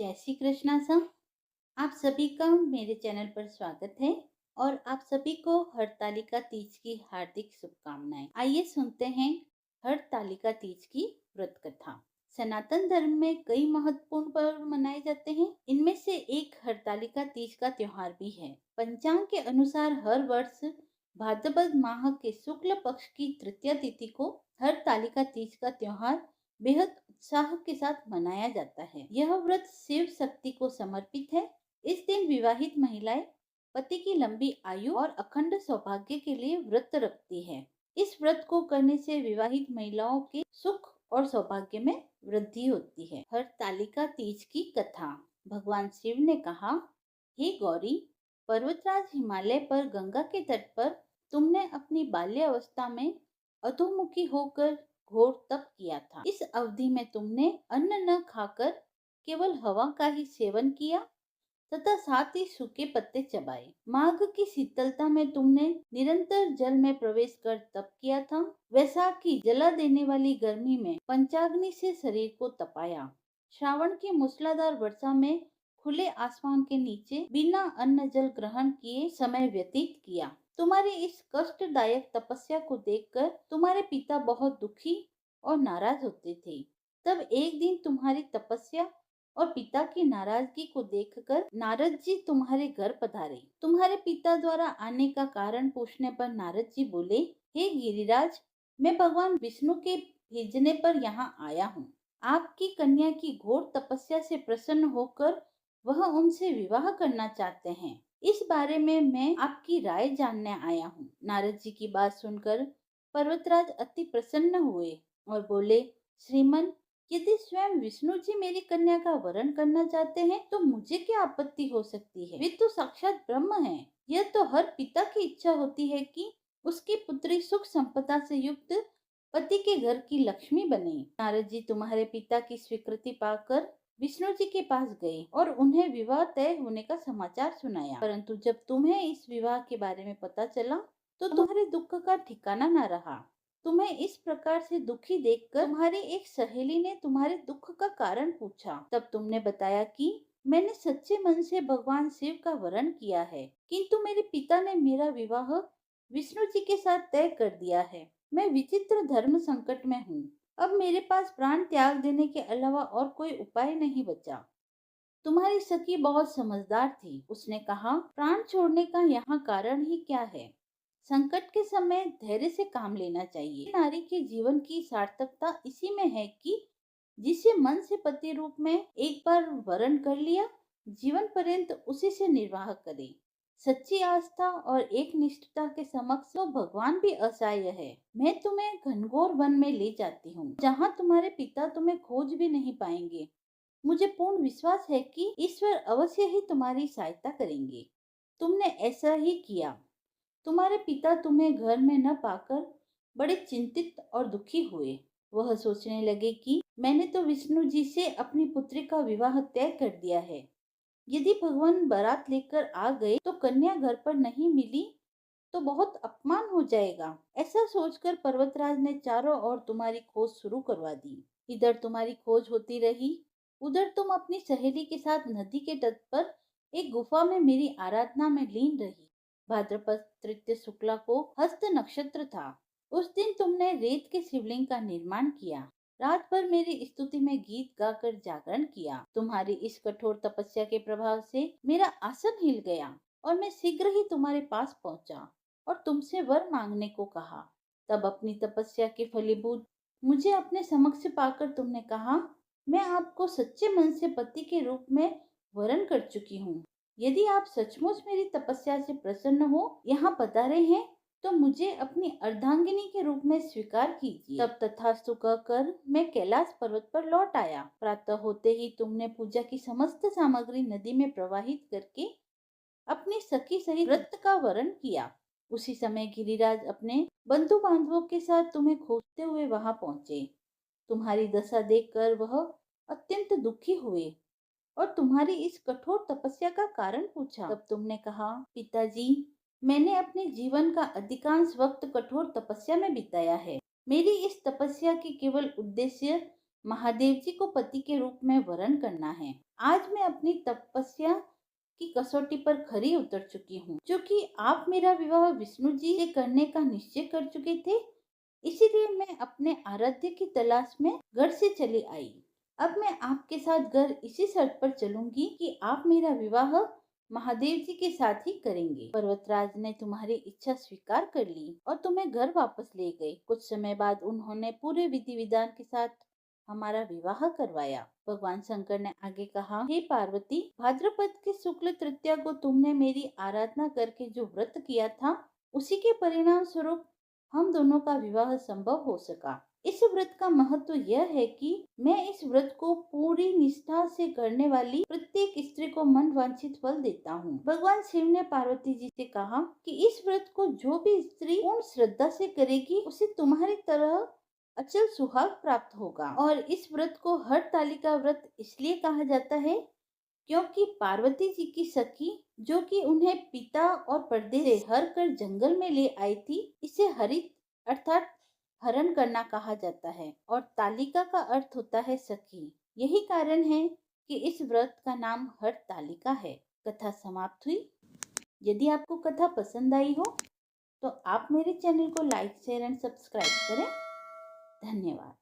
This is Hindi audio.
जय श्री कृष्णा सर। आप सभी का मेरे चैनल पर स्वागत है और आप सभी को हरतालिका तीज की हार्दिक शुभकामनाएं। आइए सुनते हैं हरतालिका तीज की व्रत कथा। सनातन धर्म में कई महत्वपूर्ण पर्व मनाए जाते हैं। इनमें से एक हरतालिका तीज का त्योहार भी है। पंचांग के अनुसार हर वर्ष भाद्रपद माह के शुक्ल पक्ष की तृतीया तिथि को हरतालिका तीज का त्योहार बेहद उत्साह के साथ मनाया जाता है। यह व्रत शिव शक्ति को समर्पित है। इस दिन विवाहित महिलाएं पति की लंबी आयु और अखंड सौभाग्य के लिए व्रत रखती है। इस व्रत को करने से विवाहित महिलाओं के सुख और सौभाग्य में वृद्धि होती है। हरतालिका तीज की कथा। भगवान शिव ने कहा, हे गौरी, पर्वतराज हिमालय पर गंगा के तट पर तुमने अपनी बाल्य अवस्था में अधोमुखी होकर घोर तप किया था। इस अवधि में तुमने अन्न न खाकर केवल हवा का ही सेवन किया तथा साथ ही सूखे पत्ते चबाए। माघ की शीतलता में तुमने निरंतर जल में प्रवेश कर तप किया था। वैसाख की जला देने वाली गर्मी में पंचाग्नि से शरीर को तपाया। श्रावण की मूसलाधार वर्षा में खुले आसमान के नीचे बिना अन्न जल ग्रहण किए समय व्यतीत किया। तुम्हारी इस कष्टदायक तपस्या को देखकर तुम्हारे पिता बहुत दुखी और नाराज होते थे। तब एक दिन तुम्हारी तपस्या और पिता की नाराजगी को देखकर नारद जी तुम्हारे घर पधारे। तुम्हारे पिता द्वारा आने का कारण पूछने पर नारद जी बोले, हे गिरिराज, मैं भगवान विष्णु के भेजने पर यहाँ आया हूँ। आपकी कन्या की घोर तपस्या से प्रसन्न होकर वह उनसे विवाह करना चाहते हैं। इस बारे में मैं आपकी राय जानने आया हूँ। नारद जी की बात सुनकर पर्वतराज अति प्रसन्न हुए और बोले, श्रीमन, यदि स्वयं विष्णु जी मेरी कन्या का वरण करना चाहते हैं तो मुझे क्या आपत्ति हो सकती है। वे तो साक्षात ब्रह्म हैं। यह तो हर पिता की इच्छा होती है कि उसकी पुत्री सुख संपदा से युक्त पति के घर की लक्ष्मी बने। नारद जी तुम्हारे पिता की स्वीकृति पाकर विष्णु जी के पास गए और उन्हें विवाह तय होने का समाचार सुनाया। परंतु जब तुम्हें इस विवाह के बारे में पता चला तो तुम्हारे दुख का ठिकाना न रहा। तुम्हें इस प्रकार से दुखी देखकर तुम्हारी एक सहेली ने तुम्हारे दुख का कारण पूछा। तब तुमने बताया कि मैंने सच्चे मन से भगवान शिव का वरण किया है, किंतु मेरे पिता ने मेरा विवाह विष्णु जी के साथ तय कर दिया है। मैं विचित्र धर्म संकट में हूँ। अब मेरे पास प्राण त्याग देने के अलावा और कोई उपाय नहीं बचा। तुम्हारी सखी बहुत समझदार थी। उसने कहा, प्राण छोड़ने का यहाँ कारण ही क्या है। संकट के समय धैर्य से काम लेना चाहिए। नारी के जीवन की सार्थकता इसी में है कि जिसे मन से पति रूप में एक बार वरण कर लिया, जीवन पर्यंत उसी से निर्वाह करे। सच्ची आस्था और एक निष्ठता के समक्ष तो भगवान भी असहाय है। मैं तुम्हें घनघोर वन में ले जाती हूँ, जहाँ तुम्हारे पिता तुम्हें खोज भी नहीं पाएंगे। मुझे पूर्ण विश्वास है कि ईश्वर अवश्य ही तुम्हारी सहायता करेंगे। तुमने ऐसा ही किया। तुम्हारे पिता तुम्हें घर में न पाकर बड़े चिंतित और दुखी हुए। वह सोचने लगे कि मैंने तो विष्णु जी से अपनी पुत्री का विवाह तय कर दिया है। यदि भगवान बारात लेकर आ गए तो कन्या घर पर नहीं मिली तो बहुत अपमान हो जाएगा। ऐसा सोचकर पर्वतराज ने चारों ओर तुम्हारी खोज शुरू करवा दी। इधर तुम्हारी खोज होती रही, उधर तुम अपनी सहेली के साथ नदी के तट पर एक गुफा में मेरी आराधना में लीन रही। भाद्रपद तृतीय शुक्ला को हस्त नक्षत्र था। उस दिन तुमने रेत के शिवलिंग का निर्माण किया। रात भर मेरी स्तुति में गीत गाकर जागरण किया। तुम्हारी इस कठोर तपस्या के प्रभाव से मेरा आसन हिल गया और मैं शीघ्र ही तुम्हारे पास पहुंचा और तुमसे वर मांगने को कहा। तब अपनी तपस्या के फलीभूत मुझे अपने समक्ष पाकर तुमने कहा, मैं आपको सच्चे मन से पति के रूप में वरण कर चुकी हूँ। यदि आप सचमुच मेरी तपस्या से प्रसन्न हो यहाँ पधारे हैं तो मुझे अपनी अर्धांगिनी के रूप में स्वीकार कीजिए। तब तथास्तु कहकर मैं कैलाश पर्वत पर लौट आया। प्रातः होते ही तुमने पूजा की समस्त सामग्री नदी में प्रवाहित करके अपनी सखी सहित व्रत का वरण किया। उसी समय गिरिराज अपने बंधु बांधवों के साथ तुम्हें खोजते हुए वहां पहुंचे। तुम्हारी दशा देखकर वह अत्यंत दुखी हुए और तुम्हारी इस कठोर तपस्या का कारण पूछा। तब तुमने कहा, पिताजी, मैंने अपने जीवन का अधिकांश वक्त कठोर तपस्या में बिताया है। मेरी इस तपस्या की केवल उद्देश्य महादेव जी को पति के रूप में वरण करना है। आज मैं अपनी तपस्या की कसौटी पर खरी उतर चुकी हूँ, जो कि आप मेरा विवाह विष्णु जी से करने का निश्चय कर चुके थे। इसीलिए मैं अपने आराध्य की तलाश में घर से चली आई। अब मैं आपके साथ घर इसी शर्त पर चलूंगी कि आप मेरा विवाह महादेव जी के साथ ही करेंगे। पर्वतराज ने तुम्हारी इच्छा स्वीकार कर ली और तुम्हें घर वापस ले गए। कुछ समय बाद उन्होंने पूरे विधि विधान के साथ हमारा विवाह करवाया। भगवान शंकर ने आगे कहा, हे पार्वती, भाद्रपद की शुक्ल तृतीया को तुमने मेरी आराधना करके जो व्रत किया था, उसी के परिणाम स्वरूप हम दोनों का विवाह संभव हो सका। इस व्रत का महत्व यह है कि मैं इस व्रत को पूरी निष्ठा से करने वाली प्रत्येक स्त्री को मन वांछित फल देता हूँ। भगवान शिव ने पार्वती जी से कहा कि इस व्रत को जो भी स्त्री पूर्ण श्रद्धा से करेगी, उसे तुम्हारी तरह अचल सुहाग प्राप्त होगा। और इस व्रत को हरतालिका व्रत इसलिए कहा जाता है क्योंकि पार्वती जी की सखी, जो कि उन्हें पिता और परदेश से हर कर जंगल में ले आई थी, इसे हरित अर्थात हरण करना कहा जाता है और तालिका का अर्थ होता है सखी। यही कारण है कि इस व्रत का नाम हरतालिका है। कथा समाप्त हुई। यदि आपको कथा पसंद आई हो तो आप मेरे चैनल को लाइक, शेयर एंड सब्सक्राइब करें। धन्यवाद।